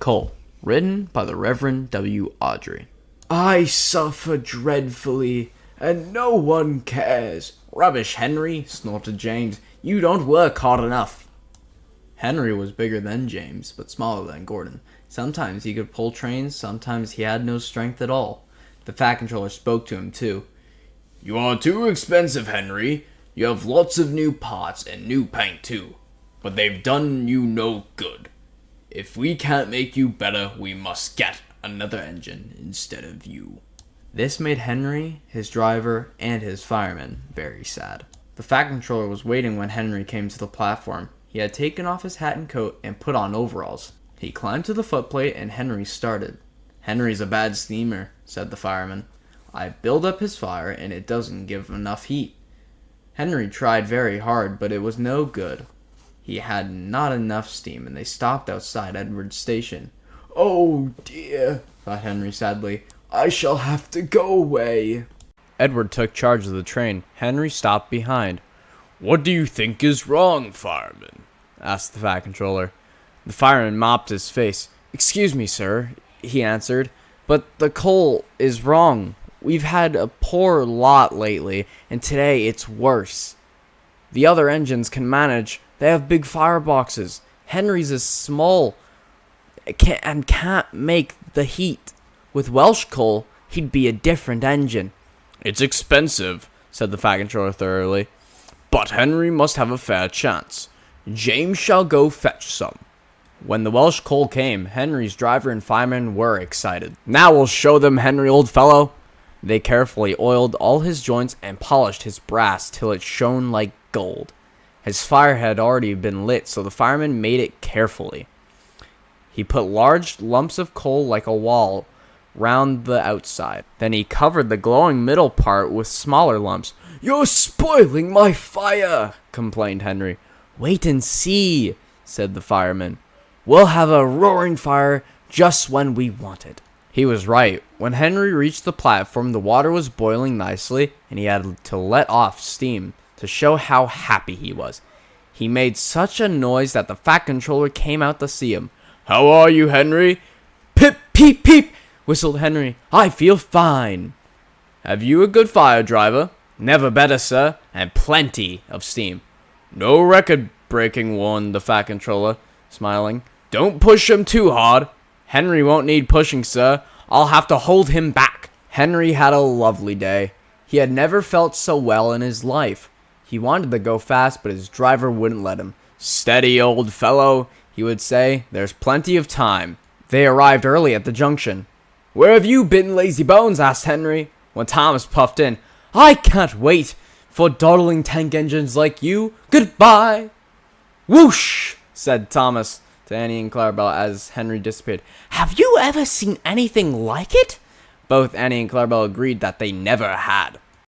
Cole, written by the Reverend W. Awdry. I suffer dreadfully, and no one cares. Rubbish, Henry, snorted James. You don't work hard enough. Henry was bigger than James, but smaller than Gordon. Sometimes he could pull trains, sometimes he had no strength at all. The Fat Controller spoke to him, too. You are too expensive, Henry. You have lots of new parts and new paint, too. But they've done you no good. If we can't make you better, we must get another engine instead of you. This made Henry, his driver, and his fireman very sad. The Fat Controller was waiting when Henry came to the platform. He had taken off his hat and coat and put on overalls. He climbed to the footplate and Henry started. Henry's a bad steamer, said the fireman. I build up his fire and it doesn't give enough heat. Henry tried very hard, but it was no good. He had not enough steam and they stopped outside Edward's station. Oh dear, thought Henry sadly. I shall have to go away. Edward took charge of the train. Henry stopped behind. What do you think is wrong, fireman? Asked the Fat Controller. The fireman mopped his face. Excuse me, sir, he answered, but the coal is wrong. We've had a poor lot lately, and today it's worse. The other engines can manage. They have big fireboxes. Henry's is small and can't make the heat. With Welsh coal, he'd be a different engine. It's expensive, said the Fat Controller thoroughly. But Henry must have a fair chance. James shall go fetch some. When the Welsh coal came, Henry's driver and fireman were excited. Now we'll show them, Henry, old fellow. They carefully oiled all his joints and polished his brass till it shone like gold. His fire had already been lit, so the fireman made it carefully. He put large lumps of coal like a wall round the outside. Then he covered the glowing middle part with smaller lumps. You're spoiling my fire, complained Henry. Wait and see, said the fireman. We'll have a roaring fire just when we want it. He was right. When Henry reached the platform, the water was boiling nicely, and he had to let off steam to show how happy he was. He made such a noise that the Fat Controller came out to see him. How are you, Henry? Pip, peep, peep, whistled Henry. I feel fine. Have you a good fire, driver? Never better, sir, and plenty of steam. No record-breaking, warned the Fat Controller, smiling. Don't push him too hard. Henry won't need pushing, sir. I'll have to hold him back. Henry had a lovely day. He had never felt so well in his life. He wanted to go fast, but his driver wouldn't let him. Steady, old fellow, he would say. There's plenty of time. They arrived early at the junction. Where have you been, lazy bones? Asked Henry, when Thomas puffed in. I can't wait for dawdling tank engines like you. Goodbye. Whoosh, said Thomas to Annie and Clarabelle as Henry disappeared. Have you ever seen anything like it? Both Annie and Clarabelle agreed that they never had.